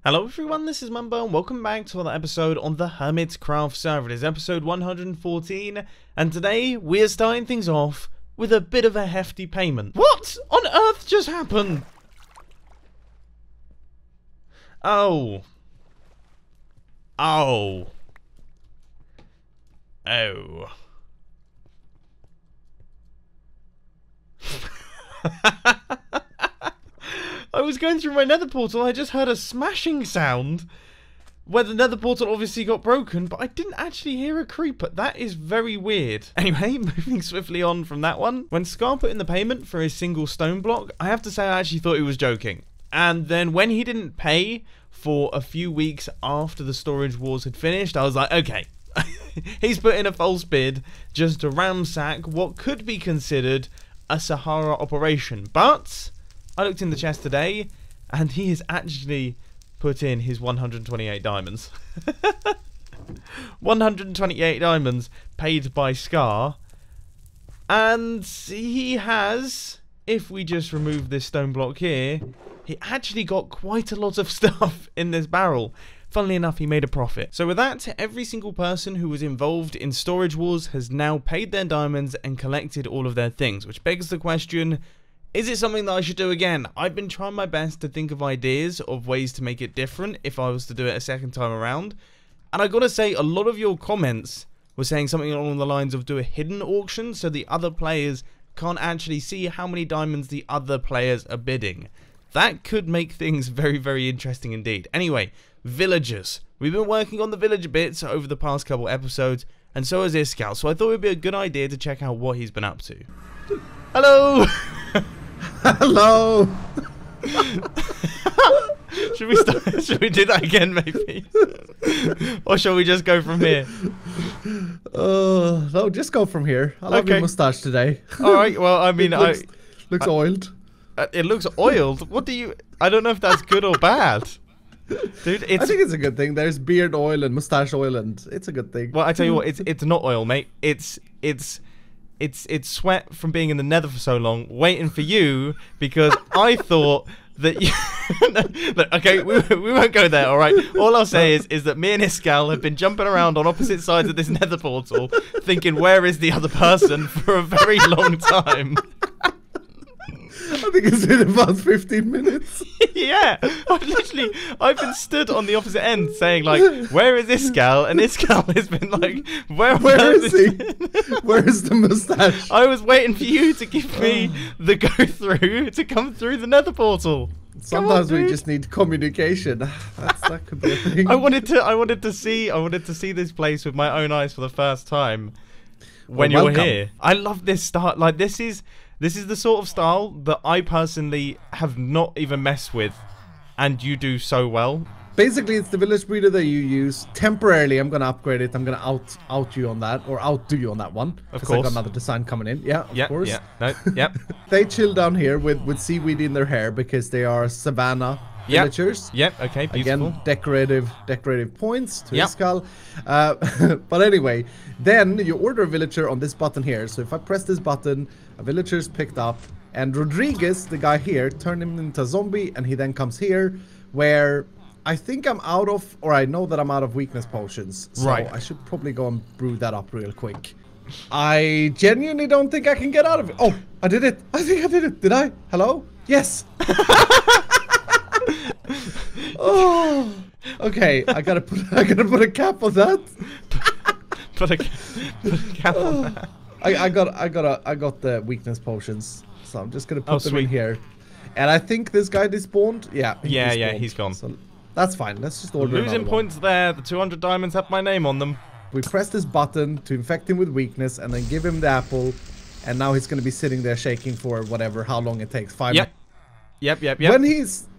Hello everyone, this is Mumbo and welcome back to another episode on the Hermitcraft server. It is episode 114 and today we're starting things off with a bit of a hefty payment. What on earth just happened? Oh. I was going through my nether portal and I just heard a smashing sound where the nether portal obviously got broken, but I didn't actually hear a creeper. That is very weird. Anyway, moving swiftly on from that one. When Scar put in the payment for his single stone block, I have to say I actually thought he was joking. And then when he didn't pay for a few weeks after the storage wars had finished, I was like, okay. He's put in a false bid just to ransack what could be considered a Sahara operation. But I looked in the chest today, and he has actually put in his 128 diamonds. 128 diamonds paid by Scar. And he has, if we just remove this stone block here, he actually got quite a lot of stuff in this barrel. Funnily enough, he made a profit. So with that, every single person who was involved in storage wars has now paid their diamonds and collected all of their things, which begs the question, is it something that I should do again? I've been trying my best to think of ideas of ways to make it different if I was to do it a second time around. And I gotta say, a lot of your comments were saying something along the lines of do a hidden auction so the other players can't actually see how many diamonds the other players are bidding. That could make things very, very interesting indeed. Anyway, villagers. We've been working on the villager bits over the past couple episodes, and so has Iskal, so I thought it would be a good idea to check out what he's been up to. Hello! Hello! Should we start? Should we do that again, maybe? Or shall we just go from here? No, just go from here. I love your mustache today. Alright, well, I mean, looks oiled. It looks oiled? What do you... I don't know if that's good or bad. Dude, I think it's a good thing. There's beard oil and mustache oil, and it's a good thing. Well, I tell you what, it's not oil, mate. It's sweat from being in the nether for so long, waiting for you, because I thought that you... Look, okay, we won't go there, alright? All I'll say is that me and Iskal have been jumping around on opposite sides of this nether portal, thinking, where is the other person, for a very long time. I think it's been about 15 minutes. Yeah, I've been stood on the opposite end saying, like, where is Iskal? And Iskal has been like, where is he? Where is the mustache? I was waiting for you to give me the go through to come through the nether portal. Sometimes we just need communication. That could be a thing. I wanted to see this place with my own eyes for the first time when you were here. I love this start. Like, this is the sort of style that I personally have not even messed with, and you do so well. Basically, it's the village breeder that you use. Temporarily, I'm gonna upgrade it. I'm gonna out you on that, or outdo you on that one. Of course. I got another design coming in. Yeah, of course. Yeah, no, yep. They chill down here with seaweed in their hair because they are savannah villagers. Yep. Okay. Beautiful. Again, decorative points to Iskal. But anyway, then you order a villager on this button here. So if I press this button, a villager is picked up, and Rodriguez, the guy here, turned him into a zombie, and he then comes here, where I think I'm out of, or I know that I'm out of weakness potions. So I should probably go and brew that up real quick. I genuinely don't think I can get out of it. Oh, I did it. I think I did it. Did I? Hello? Yes. Oh, okay. I gotta put a cap on that. Put a cap on that. I got the weakness potions, so I'm just gonna put them in here. And I think this guy despawned. Yeah. He's gone. So that's fine. Let's just order another losing points there. The 200 diamonds have my name on them. We press this button to infect him with weakness, and then give him the apple. And now he's gonna be sitting there shaking for how long it takes. 5 minutes. Yep.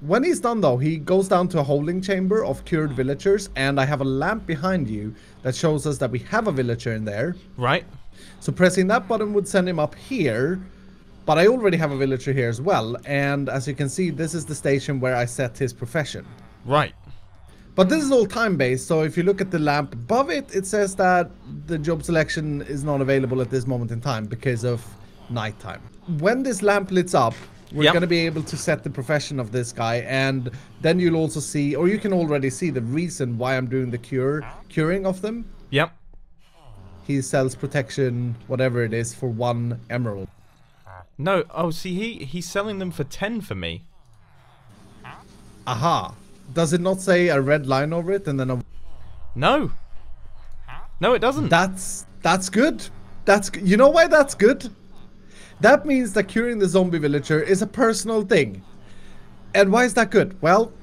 When he's done though, he goes down to a holding chamber of cured villagers, and I have a lamp behind you that shows us that we have a villager in there. Right. So pressing that button would send him up here, but I already have a villager here as well, and as you can see, this is the station where I set his profession. Right. But this is all time-based, so if you look at the lamp above it, it says that the job selection is not available at this moment in time because of nighttime. When this lamp lights up, We're Yep. going to be able to set the profession of this guy, and then you'll also see, or you can already see the reason why I'm doing the curing of them. Yep. He sells protection, whatever it is, for 1 emerald. No, oh, see, he's selling them for 10 for me. Aha. Does it not say a red line over it and then a... No. No, it doesn't. That's good. You know why that's good? That means that curing the zombie villager is a personal thing. And why is that good? Well,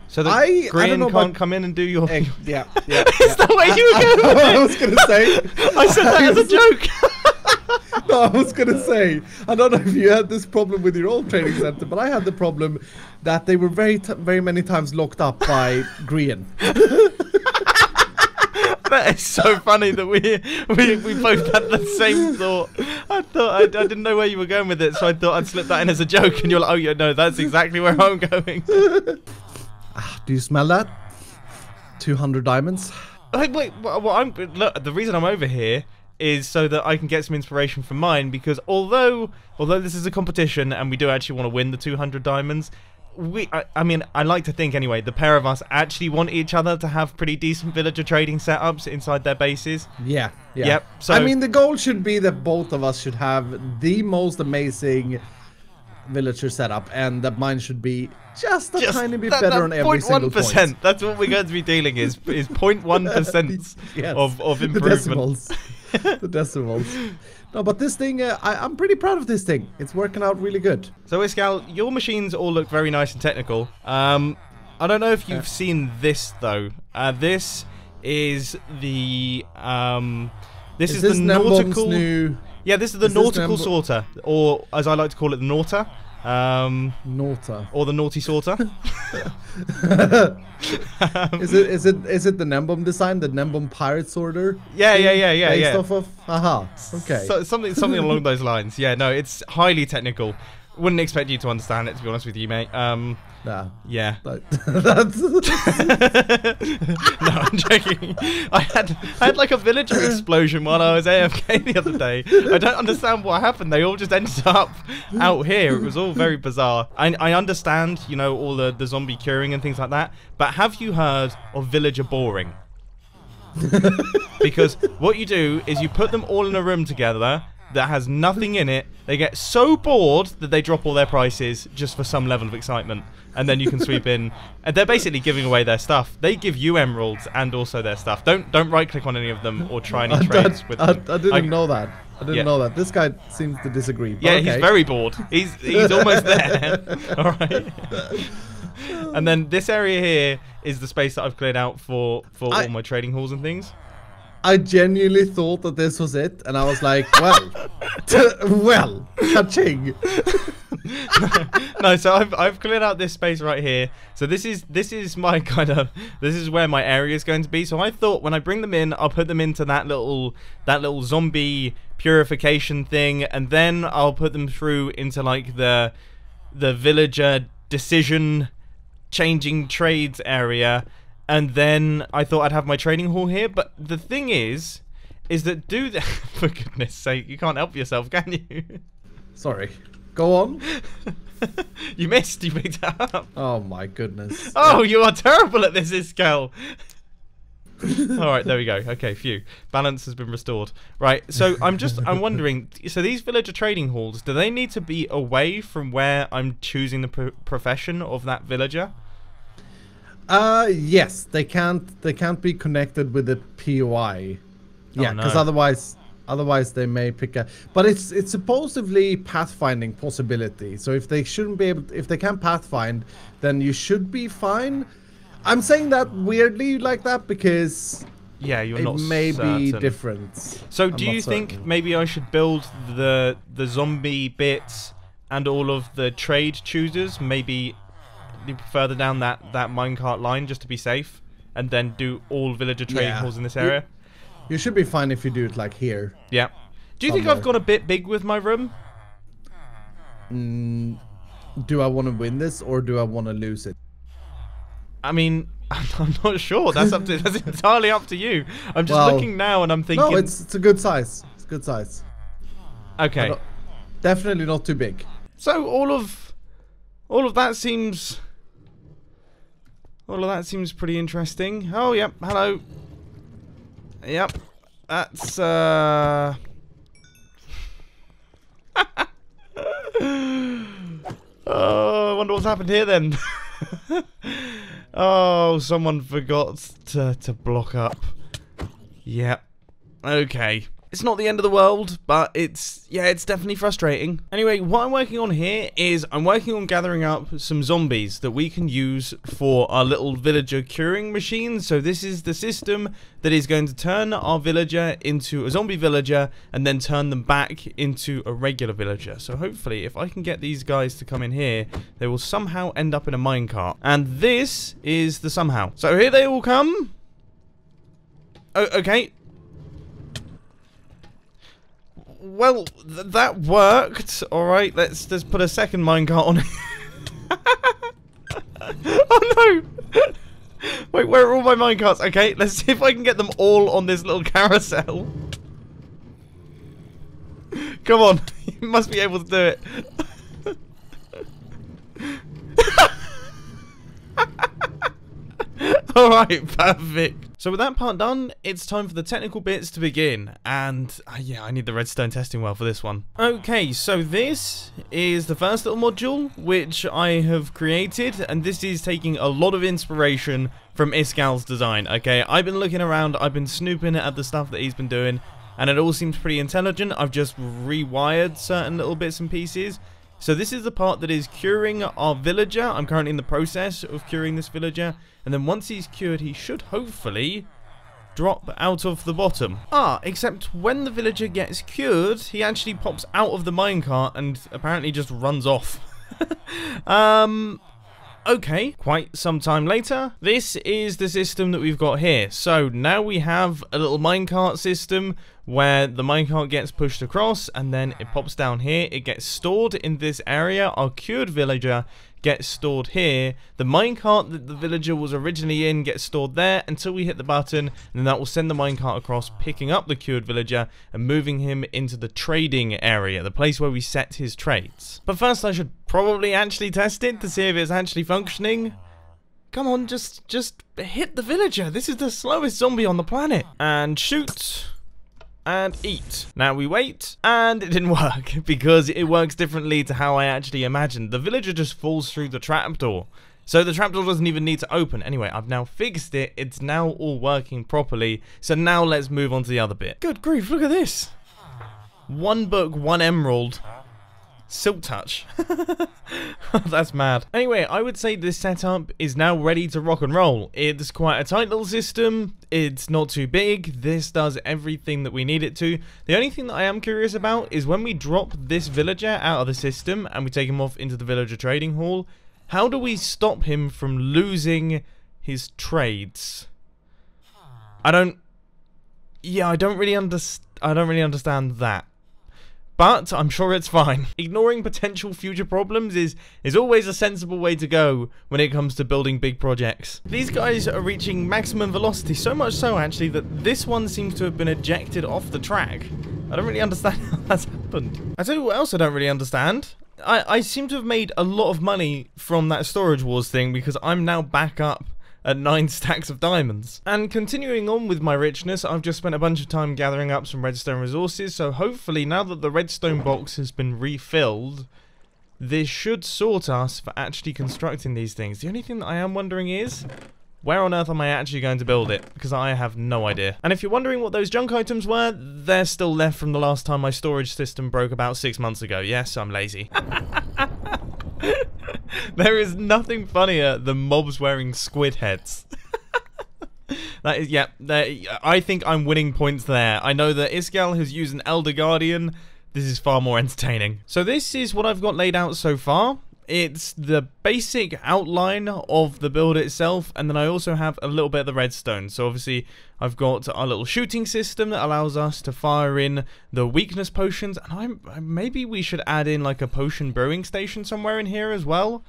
so the I green don't know can't come in and do your... yeah. Is that what you were going with I it? was going to say... I said that as a joke. No, I was going to say, I don't know if you had this problem with your old training center, but I had the problem that they were very many times locked up by green. That is so funny that we both had the same thought. I didn't know where you were going with it, so I thought I'd slip that in as a joke, and you're like, oh yeah, no, that's exactly where I'm going. Do you smell that? 200 diamonds. Wait, look, the reason I'm over here is so that I can get some inspiration from mine, because although this is a competition and we do actually want to win the 200 diamonds, I mean, I like to think anyway, the pair of us actually want each other to have pretty decent villager trading setups inside their bases. Yeah. Yep. So I mean, the goal should be that both of us should have the most amazing villager setup, and that mine should be just a tiny bit better on every single point. That's what we're going to be dealing is 0.1% Yes, of improvement. The decimals. The decimals. No, but this thing, I'm pretty proud of this thing. It's working out really good. So Iskal, your machines all look very nice and technical. I don't know if you've seen this though. This is the this is the nautical. Yeah, this is the nautical sorter, or as I like to call it, the Nauta. Nauta. Or the naughty sorter. Is it the Nembum design, the Nembum pirate sorter? Yeah. Based off of? Aha. Okay. So, something along those lines. Yeah, no, it's highly technical. Wouldn't expect you to understand it, to be honest with you, mate. Nah. Yeah. That's No, I'm joking. I had like a villager explosion while I was AFK the other day. I don't understand what happened. They all just ended up out here. It was all very bizarre. I understand, you know, all the zombie curing and things like that, but have you heard of villager boring? Because what you do is you put them all in a room together that has nothing in it. They get so bored that they drop all their prices just for some level of excitement, and then you can sweep in, and they're basically giving away their stuff. They give you emeralds and also their stuff. Don't right click on any of them or try any trades with them. I didn't know that. I didn't know that. This guy seems to disagree. Yeah, okay. He's very bored. He's almost there. All right. And then this area here is the space that I've cleared out for all my trading halls and things. I genuinely thought that this was it, and I was like, well, well, ka-ching. No, so I've cleared out this space right here. So this is my this is where my area is going to be. So I thought when I bring them in, I'll put them into that little zombie purification thing, and then I'll put them through into like the villager decision changing trades area. And then I thought I'd have my trading hall here, but the thing is that for goodness sake, you can't help yourself, can you? Sorry. Go on. You missed, you picked it up. Oh my goodness. Oh, you are terrible at this, Iskal. Alright, there we go. Okay, phew. Balance has been restored. Right, so I'm wondering, so these villager trading halls, do they need to be away from where I'm choosing the profession of that villager? Yes, they can't be connected with the POI. Yeah, because otherwise they may pick a. But it's supposedly pathfinding possibility. So if they can't pathfind, then you should be fine. I'm saying that weirdly like that because yeah, you're not may certain. Be different. So do you think maybe I should build the zombie bits and all of the trade choosers maybe further down that minecart line just to be safe, and then do all villager trading halls in this area? You should be fine if you do it like here. Yeah. Do you think I've got a bit big with my room? Do I want to win this or do I want to lose it? I mean, I'm not sure. That's entirely up to you. I'm just looking now and I'm thinking. No, it's a good size. It's a good size. Okay. Definitely not too big. So all of All of that seems pretty interesting. Oh, yep. Hello. Yep. That's oh, I wonder what's happened here then. Oh, someone forgot to block up. Yep. Okay. It's not the end of the world, but it's definitely frustrating. Anyway, what I'm working on here is I'm working on gathering up some zombies that we can use for our little villager curing machine. So this is the system that is going to turn our villager into a zombie villager and then turn them back into a regular villager. So hopefully, if I can get these guys to come in here, they will somehow end up in a minecart. And this is the somehow. So here they all come. Oh, okay. Well, that worked. Alright, let's just put a second minecart on it. Oh no! Wait, where are all my minecarts? Okay, let's see if I can get them all on this little carousel. Come on, you must be able to do it. Alright, perfect. So with that part done, it's time for the technical bits to begin, and yeah, I need the redstone testing well for this one. Okay, so this is the first little module which I have created, and this is taking a lot of inspiration from Iskal's design. Okay, I've been looking around, I've been snooping at the stuff that he's been doing, and it all seems pretty intelligent. I've just rewired certain little bits and pieces. So this is the part that is curing our villager. I'm currently in the process of curing this villager. And then once he's cured, he should hopefully drop out of the bottom. Except when the villager gets cured, he actually pops out of the minecart and apparently just runs off. Okay, quite some time later, this is the system that we've got here. So now we have a little minecart system where the minecart gets pushed across and then it pops down here. It gets stored in this area. Our cured villager gets stored here. The minecart that the villager was originally in gets stored there until we hit the button, and then that will send the minecart across, picking up the cured villager and moving him into the trading area, the place where we set his trades. But first I should probably actually test it to see if it's actually functioning. Come on, just hit the villager. This is the slowest zombie on the planet. And shoot. And eat. Now we wait, and it didn't work, because it works differently to how I actually imagined. The villager just falls through the trapdoor. So the trapdoor doesn't even need to open. Anyway, I've now fixed it. It's now all working properly. So now let's move on to the other bit. Good grief, look at this. 1 book, 1 emerald. Silk touch. That's mad. Anyway, I would say this setup is now ready to rock and roll. It's quite a tight little system. It's not too big. This does everything that we need it to. The only thing that I am curious about is when we drop this villager out of the system and we take him off into the villager trading hall, how do we stop him from losing his trades? I don't really understand that. But I'm sure it's fine. Ignoring potential future problems is always a sensible way to go when it comes to building big projects. These guys are reaching maximum velocity, so much so actually that this one seems to have been ejected off the track. I don't really understand how that's happened. I tell you what else I don't really understand. I seem to have made a lot of money from that Storage Wars thing because I'm now back up at 9 stacks of diamonds. And continuing on with my richness, I've just spent a bunch of time gathering up some redstone resources, so hopefully now that the redstone box has been refilled, this should sort us for actually constructing these things. The only thing that I am wondering is, where on earth am I actually going to build it? Because I have no idea. And if you're wondering what those junk items were, they're still left from the last time my storage system broke about 6 months ago. Yes, I'm lazy. There is nothing funnier than mobs wearing squid heads. That is, yeah, I think I'm winning points there. I know that Iskal has used an Elder Guardian. This is far more entertaining. So this is what I've got laid out so far. It's the basic outline of the build itself, and then I also have a little bit of the redstone. So obviously I've got our little shooting system that allows us to fire in the weakness potions, and maybe we should add in like a potion brewing station somewhere in here as well.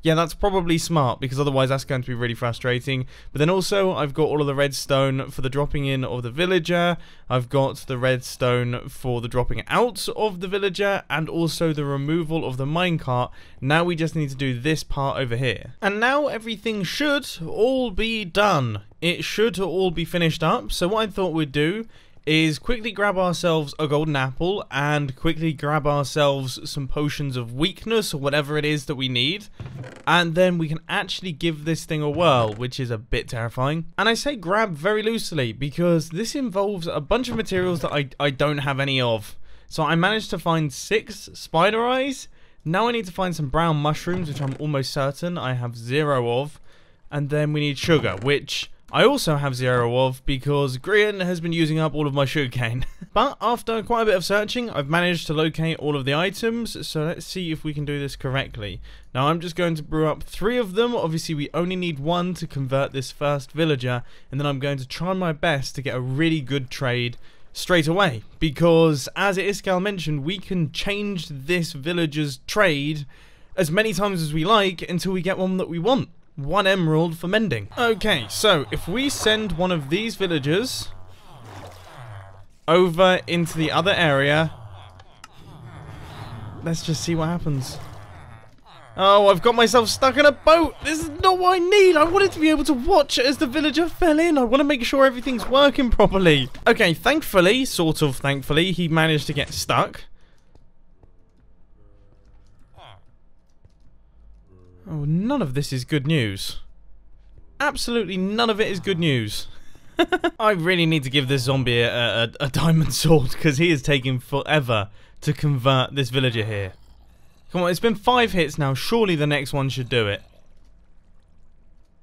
Yeah, that's probably smart, because otherwise that's going to be really frustrating. But then also, I've got all of the redstone for the dropping in of the villager. I've got the redstone for the dropping out of the villager, and also the removal of the minecart. Now we just need to do this part over here. And now everything should all be done. It should all be finished up. So what I thought we'd do is quickly grab ourselves a golden apple and quickly grab ourselves some potions of weakness or whatever it is that we need, and then we can actually give this thing a whirl, which is a bit terrifying. And I say grab very loosely because this involves a bunch of materials that I don't have any of. So I managed to find 6 spider eyes. Now I need to find some brown mushrooms, which I'm almost certain I have 0 of, and then we need sugar, which I also have 0 of because Grian has been using up all of my sugarcane. But after quite a bit of searching, I've managed to locate all of the items, so let's see if we can do this correctly. Now I'm just going to brew up 3 of them. Obviously we only need 1 to convert this first villager, and then I'm going to try my best to get a really good trade straight away, because as Iskal mentioned, we can change this villager's trade as many times as we like until we get one that we want. 1 emerald for mending. Okay, so if we send one of these villagers over into the other area, let's just see what happens. Oh, I've got myself stuck in a boat. This is not what I need. I wanted to be able to watch as the villager fell in. I want to make sure everything's working properly. Okay, thankfully, sort of thankfully, he managed to get stuck. Oh, none of this is good news. Absolutely none of it is good news. I really need to give this zombie a diamond sword, because he is taking forever to convert this villager here. Come on, it's been 5 hits now. Surely the next one should do it.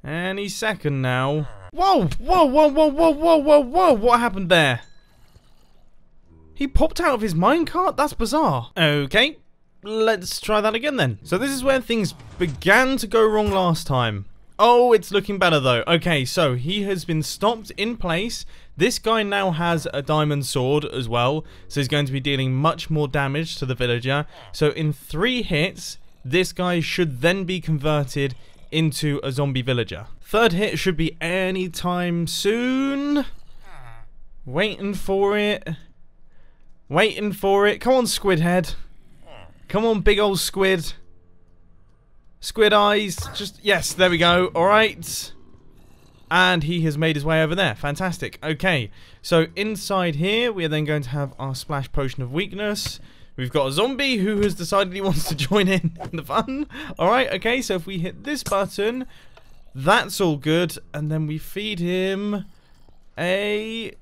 Any second now. Whoa, whoa, whoa, whoa, whoa, whoa, whoa, whoa. What happened there? He popped out of his minecart? That's bizarre. Okay. Let's try that again then. So this is where things began to go wrong last time. Oh, it's looking better though. Okay, so he has been stopped in place. This guy now has a diamond sword as well, so he's going to be dealing much more damage to the villager. So in 3 hits, this guy should then be converted into a zombie villager. 3rd hit should be anytime soon. Waiting for it. Waiting for it. Come on, squid head. Come on, big old squid. Squid eyes. Just, yes, there we go. Alright. And he has made his way over there. Fantastic. Okay. So inside here, we are then going to have our splash potion of weakness. We've got a zombie who has decided he wants to join in the fun. Alright, okay. So if we hit this button, that's all good. And then we feed him a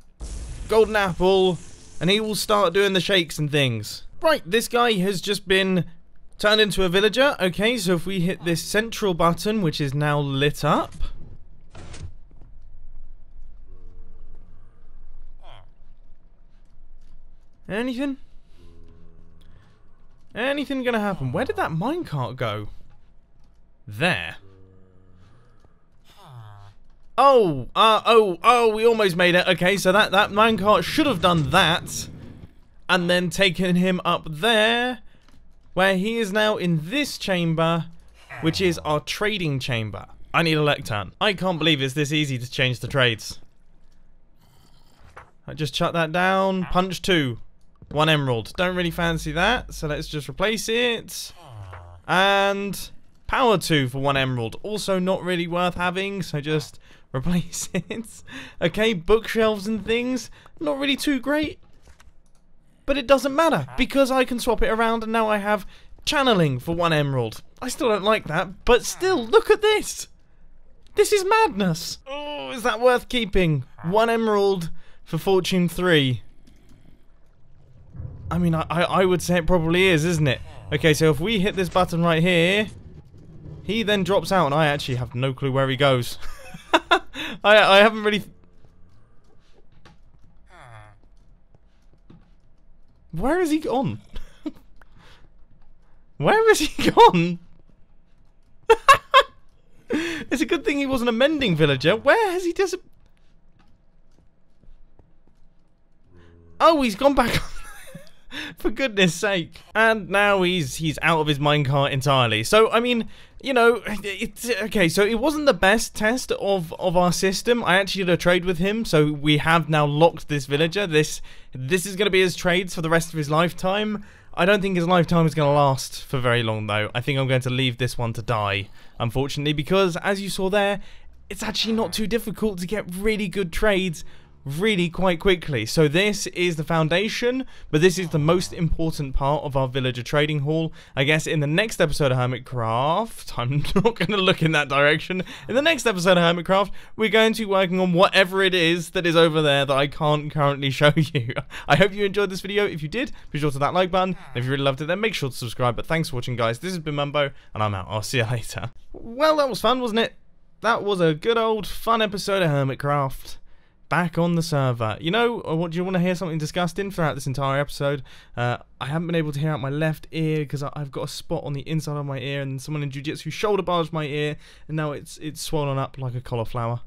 golden apple. And he will start doing the shakes and things. Right, this guy has just been turned into a villager. Okay, so if we hit this central button, which is now lit up. Anything? Anything gonna happen? Where did that minecart go? There. Oh, we almost made it. Okay, so that minecart should have done that. And then taken him up there, where he is now in this chamber, which is our trading chamber. I need a lectern. I can't believe it's this easy to change the trades. I just shut that down. Punch 2. 1 emerald. Don't really fancy that, so let's just replace it. And power 2 for 1 emerald. Also not really worth having, so just replace it. Okay, bookshelves and things. Not really too great. But it doesn't matter, because I can swap it around and now I have channeling for 1 emerald. I still don't like that, but still, look at this! This is madness! Oh, is that worth keeping? 1 emerald for fortune 3. I mean, I would say it probably is, isn't it? Okay, so if we hit this button right here, he then drops out and I actually have no clue where he goes. I haven't really... Where has he gone? Where has he gone? It's a good thing he wasn't a mending villager. Where has he disappeared? Oh, he's gone back. For goodness sake. And now he's out of his minecart entirely. So, I mean, you know, it's okay. So it wasn't the best test of our system. I actually did a trade with him, so we have now locked this villager. This is going to be his trades for the rest of his lifetime. I don't think his lifetime is going to last for very long, though. I think I'm going to leave this one to die, unfortunately, because as you saw there, it's actually not too difficult to get really good trades really quite quickly. So this is the foundation, but this is the most important part of our villager trading hall. I guess in the next episode of Hermitcraft, I'm not going to look in that direction. In the next episode of Hermitcraft, we're going to be working on whatever it is that is over there that I can't currently show you. I hope you enjoyed this video. If you did, be sure to hit that like button. If you really loved it, then make sure to subscribe. But thanks for watching, guys. This has been Mumbo, and I'm out. I'll see you later. Well, that was fun, wasn't it? That was a good old fun episode of Hermitcraft. Back on the server. You know, what do you want to hear something disgusting throughout this entire episode? I haven't been able to hear out my left ear because I've got a spot on the inside of my ear, and someone in jiu-jitsu shoulder barged my ear, and now it's swollen up like a cauliflower.